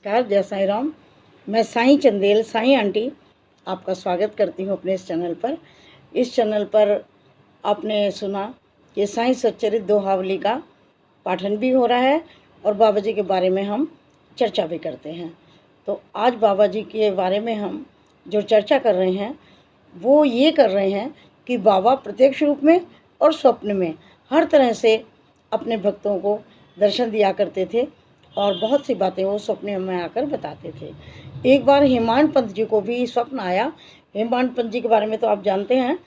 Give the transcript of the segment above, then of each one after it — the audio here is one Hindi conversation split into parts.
नमस्कार, जय साईं राम। मैं साईं चंदेल, साईं आंटी आपका स्वागत करती हूँ अपने इस चैनल पर। इस चैनल पर आपने सुना कि साईं सच्चरित दोहावली का पाठन भी हो रहा है और बाबा जी के बारे में हम चर्चा भी करते हैं। तो आज बाबा जी के बारे में हम जो चर्चा कर रहे हैं वो ये कर रहे हैं कि बाबा प्रत्यक्ष रूप में और स्वप्न में हर तरह से अपने भक्तों को दर्शन दिया करते थे और बहुत सी बातें वो स्वप्न में आकर बताते थे। एक बार हेमांड पंत जी को भी स्वप्न आया। हेमांड पंत जी के बारे में तो आप जानते हैं,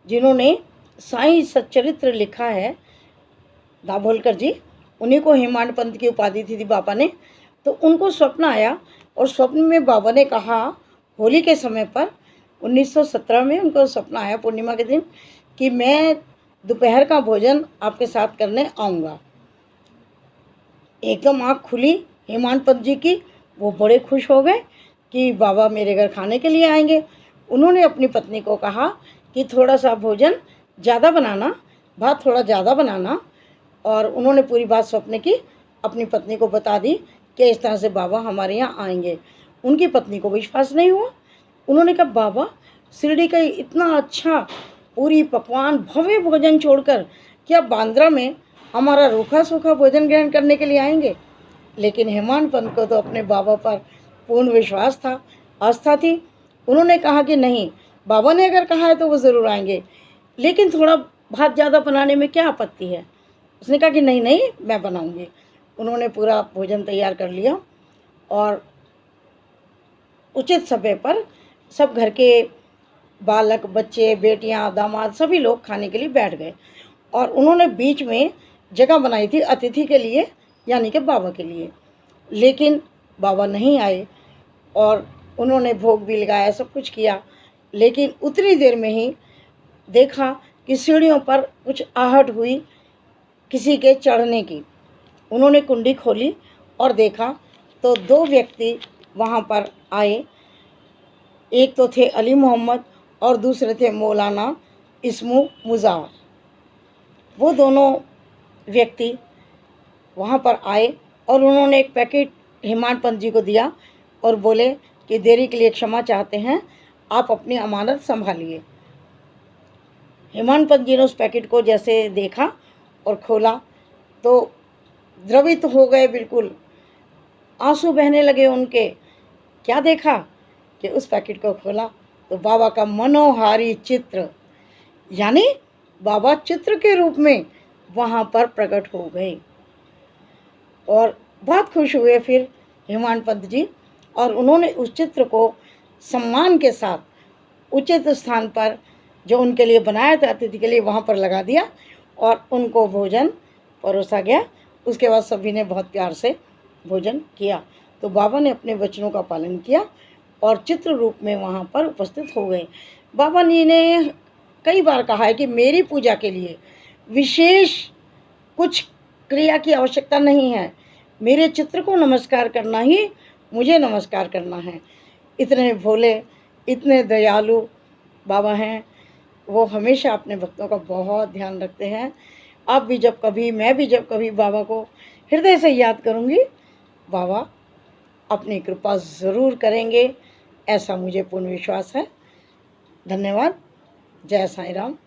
जिन्होंने साईं सच्चरित्र लिखा है, दाभोलकर जी, उन्हीं को हेमांड पंत की उपाधि थी बाबा ने। तो उनको स्वप्न आया और स्वप्न में बाबा ने कहा, होली के समय पर 1917 में उनको स्वप्न आया पूर्णिमा के दिन, कि मैं दोपहर का भोजन आपके साथ करने आऊँगा। एकदम आँख खुली हेमांड पंत जी की, वो बड़े खुश हो गए कि बाबा मेरे घर खाने के लिए आएंगे। उन्होंने अपनी पत्नी को कहा कि थोड़ा सा भोजन ज़्यादा बनाना, भात थोड़ा ज़्यादा बनाना। और उन्होंने पूरी बात स्वप्न की अपनी पत्नी को बता दी कि इस तरह से बाबा हमारे यहाँ आएंगे। उनकी पत्नी को विश्वास नहीं हुआ। उन्होंने कहा, बाबा शिरडी का इतना अच्छा पूरी पकवान भव्य भोजन छोड़कर क्या बांद्रा में हमारा रूखा सूखा भोजन ग्रहण करने के लिए आएंगे? लेकिन हेमांड पंत को तो अपने बाबा पर पूर्ण विश्वास था, आस्था थी। उन्होंने कहा कि नहीं, बाबा ने अगर कहा है तो वो ज़रूर आएंगे, लेकिन थोड़ा भात ज़्यादा बनाने में क्या आपत्ति है? उसने कहा कि नहीं नहीं, मैं बनाऊंगी। उन्होंने पूरा भोजन तैयार कर लिया और उचित समय पर सब घर के बालक, बच्चे, बेटियां, दामाद सभी लोग खाने के लिए बैठ गए। और उन्होंने बीच में जगह बनाई थी अतिथि के लिए, यानी कि बाबा के लिए। लेकिन बाबा नहीं आए और उन्होंने भोग भी लगाया, सब कुछ किया, लेकिन उतनी देर में ही देखा कि सीढ़ियों पर कुछ आहट हुई किसी के चढ़ने की। उन्होंने कुंडी खोली और देखा तो दो व्यक्ति वहाँ पर आए। एक तो थे अली मोहम्मद और दूसरे थे मौलाना इस्मू मुज़ावर। वो दोनों व्यक्ति वहाँ पर आए और उन्होंने एक पैकेट हेमांड पंत जी को दिया और बोले कि देरी के लिए क्षमा चाहते हैं, आप अपनी अमानत संभालिए। हेमांड पंत जी ने उस पैकेट को जैसे देखा और खोला तो द्रवित हो गए, बिल्कुल आंसू बहने लगे उनके। क्या देखा कि उस पैकेट को खोला तो बाबा का मनोहारी चित्र, यानी बाबा चित्र के रूप में वहाँ पर प्रकट हो गए और बहुत खुश हुए फिर हेमांड पंत जी। और उन्होंने उस चित्र को सम्मान के साथ उचित स्थान पर जो उनके लिए बनाया था अतिथि के लिए, वहाँ पर लगा दिया और उनको भोजन परोसा गया। उसके बाद सभी ने बहुत प्यार से भोजन किया। तो बाबा ने अपने वचनों का पालन किया और चित्र रूप में वहाँ पर उपस्थित हो गए। बाबा जी ने कई बार कहा है कि मेरी पूजा के लिए विशेष कुछ क्रिया की आवश्यकता नहीं है, मेरे चित्र को नमस्कार करना ही मुझे नमस्कार करना है। इतने भोले, इतने दयालु बाबा हैं। वो हमेशा अपने भक्तों का बहुत ध्यान रखते हैं। आप भी जब कभी, मैं भी जब कभी बाबा को हृदय से याद करूँगी, बाबा अपनी कृपा ज़रूर करेंगे, ऐसा मुझे पूर्ण विश्वास है। धन्यवाद। जय साईं राम।